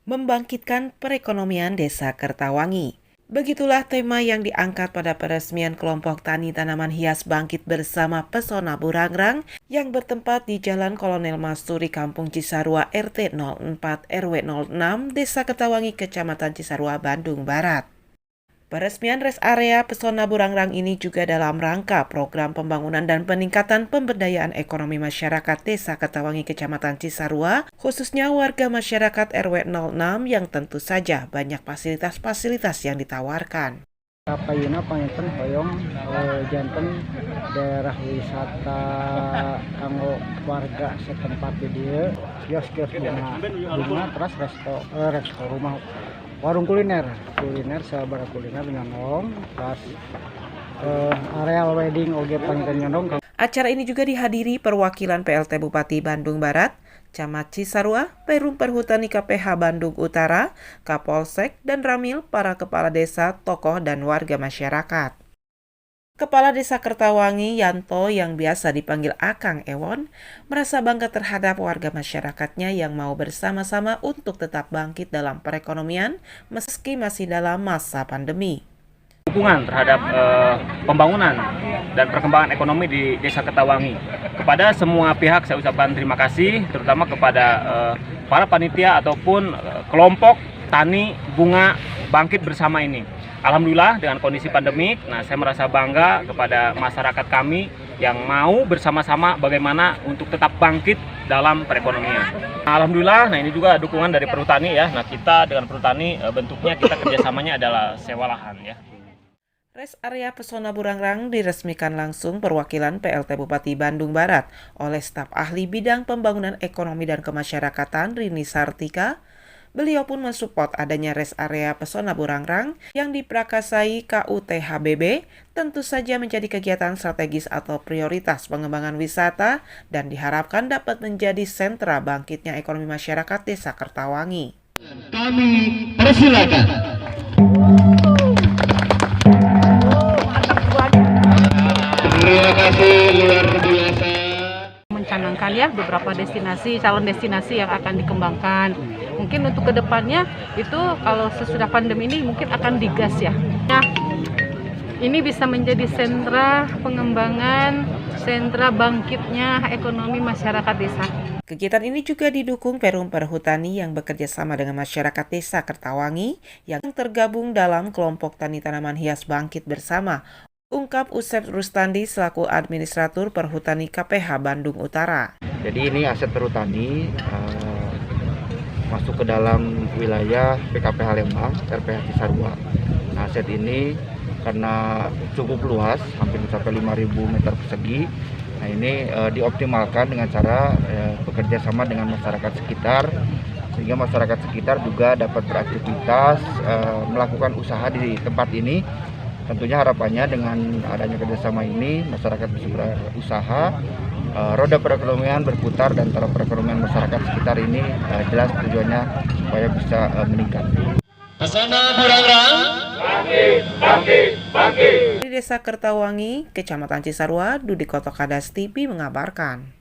Membangkitkan perekonomian Desa Kertawangi. Begitulah tema yang diangkat pada peresmian kelompok tani tanaman hias Bangkit Bersama Pesona Burangrang yang bertempat di Jalan Kolonel Masturi, Kampung Cisarua, RT 04 RW 06, Desa Kertawangi, Kecamatan Cisarua, Bandung Barat. Peresmian rest area Pesona Burangrang ini juga dalam rangka program pembangunan dan peningkatan pemberdayaan ekonomi masyarakat Desa Kertawangi, Kecamatan Cisarua, khususnya warga masyarakat RW 06 yang tentu saja banyak fasilitas-fasilitas yang ditawarkan. Kapayuna panginten hoyong janten daerah wisata kanggo warga setempat di dieu kios-kios bunga terus resto rumah warung kuliner sabaraha kuliner nyondong pas areal wedding oge panginten nyondong. Acara ini juga dihadiri perwakilan PLT Bupati Bandung Barat, Camat Cisarua, Perum Perhutani KPH Bandung Utara, Kapolsek, dan Ramil, para kepala desa, tokoh, dan warga masyarakat. Kepala Desa Kertawangi, Yanto, yang biasa dipanggil Akang Ewon, merasa bangga terhadap warga masyarakatnya yang mau bersama-sama untuk tetap bangkit dalam perekonomian meski masih dalam masa pandemi. Dukungan terhadap pembangunan dan perkembangan ekonomi di Desa Kertawangi. Kepada semua pihak saya ucapkan terima kasih, terutama kepada para panitia ataupun kelompok tani bunga Bangkit Bersama ini. Alhamdulillah dengan kondisi pandemik, saya merasa bangga kepada masyarakat kami yang mau bersama-sama bagaimana untuk tetap bangkit dalam perekonomian. Alhamdulillah, ini juga dukungan dari Perhutani ya. Kita dengan Perhutani bentuknya kita kerjasamanya adalah sewa lahan ya. Rest area Pesona Burangrang diresmikan langsung perwakilan PLT Bupati Bandung Barat oleh staf ahli bidang pembangunan ekonomi dan kemasyarakatan Rini Sartika. Beliau pun mensupport adanya rest area Pesona Burangrang yang diprakasai KUTHBB, tentu saja menjadi kegiatan strategis atau prioritas pengembangan wisata dan diharapkan dapat menjadi sentra bangkitnya ekonomi masyarakat Desa Kertawangi. Kami persilakan. Terima kasih luar biasa. Mencanangkan ya beberapa calon destinasi yang akan dikembangkan. Mungkin untuk kedepannya itu kalau sesudah pandemi ini mungkin akan digas ya. Nah, ini bisa menjadi sentra pengembangan, sentra bangkitnya ekonomi masyarakat desa. Kegiatan ini juga didukung Perum Perhutani yang bekerja sama dengan masyarakat Desa Kertawangi yang tergabung dalam kelompok tani tanaman hias Bangkit Bersama. Ungkap Usep Rustandi selaku Administratur Perhutani KPH Bandung Utara. Jadi ini aset perhutani masuk ke dalam wilayah PKPH Lembang, RPH Cisarua. Nah, aset ini karena cukup luas, hampir mencapai 5.000 meter persegi. Nah, ini dioptimalkan dengan cara bekerja sama dengan masyarakat sekitar, sehingga masyarakat sekitar juga dapat beraktivitas, melakukan usaha di tempat ini. Tentunya harapannya dengan adanya kerjasama ini, masyarakat bisa berusaha, roda perekonomian berputar dan cara perekonomian masyarakat sekitar ini jelas tujuannya supaya bisa meningkat. Pesona Burangrang, bangkit. Di Desa Kertawangi, Kecamatan Cisarua, Dudi Kotokadas TV mengabarkan.